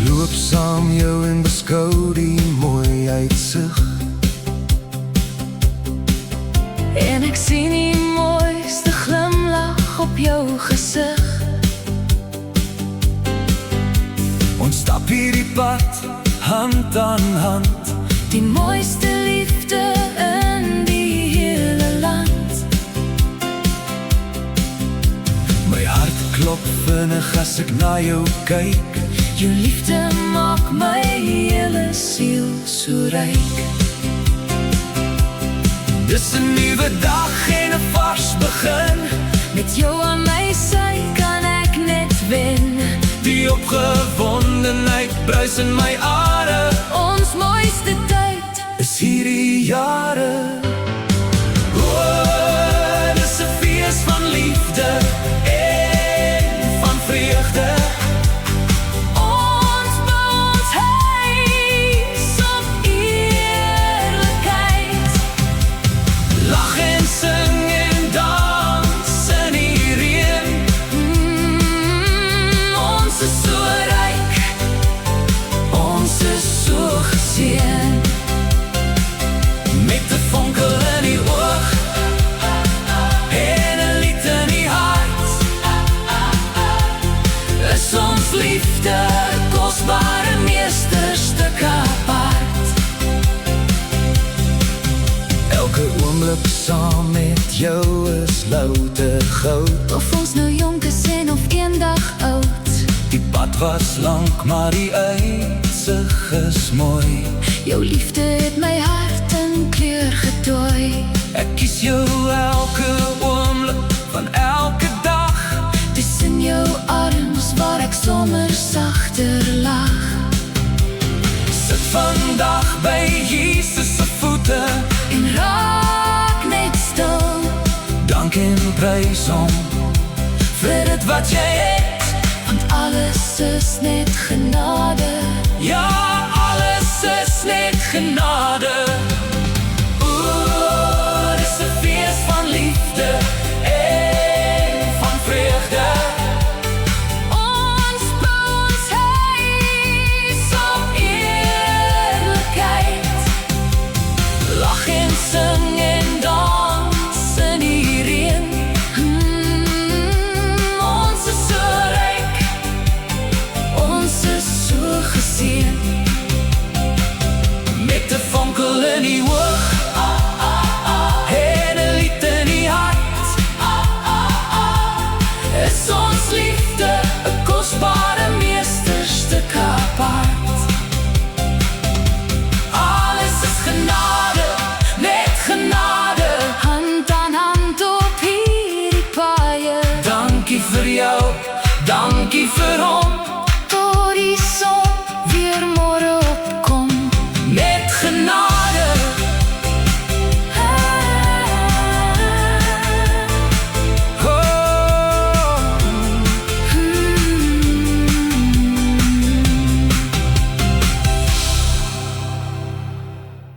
loop saam jou en beskou die mooi uitsig. En ek sien die mooiste glimlach op jou gesig. Ons stap hierdie pad, hand aan hand. Die mooiste liefde in die hele land. My hart klop vinnig as ek na jou kyk. Jou liefde maak my hele siel so ryk. Dis 'n nuwe dag en 'n vars begin. Met jou aan my sy kan ek net wen. Die opgewondenheid bruis in my are. Ons mooiste tyd is hierdie jare. O, dis 'n fees van liefde en van vreugde. Ons bou ons huis op eerlikheid. Lag en sing en dans in die reën. Ons is so ryk, ons is so geseën. Met 'n vonkel in die oog en 'n lied in die hart, is ons liefde 'n kosbare meesterstuk apart. Elke oomblik saam met jou is louter goud. Of ons nou jonk is en of eendag oud. Die pad was lank, maar die uitsig is mooi. Jou liefde het my hart in kleur getooi. Ek kies jou elke oomblik van elke dag. Dis in jou arms waar ek sommer sagter lag. Sit vandag by Jesus se voete En raak net stil. dank en prys hom vir dit wat jy het. Want alles is net genade. Ja, alles is net genade. Oeh, dis 'n fees van liefde en van vreugde. Ons bou ons huis op eerlikheid. Lag en sing en dans in die reën. Ons is so ryk, ons is so geseën. Met 'n vonkel in die oog en 'n lied in die hart, is ons liefde 'n kosbare meesterstuk apart. Alles is genade, net genade. Hand aan hand op hierdie paaie. Dankie vir jou, dankie vir hom.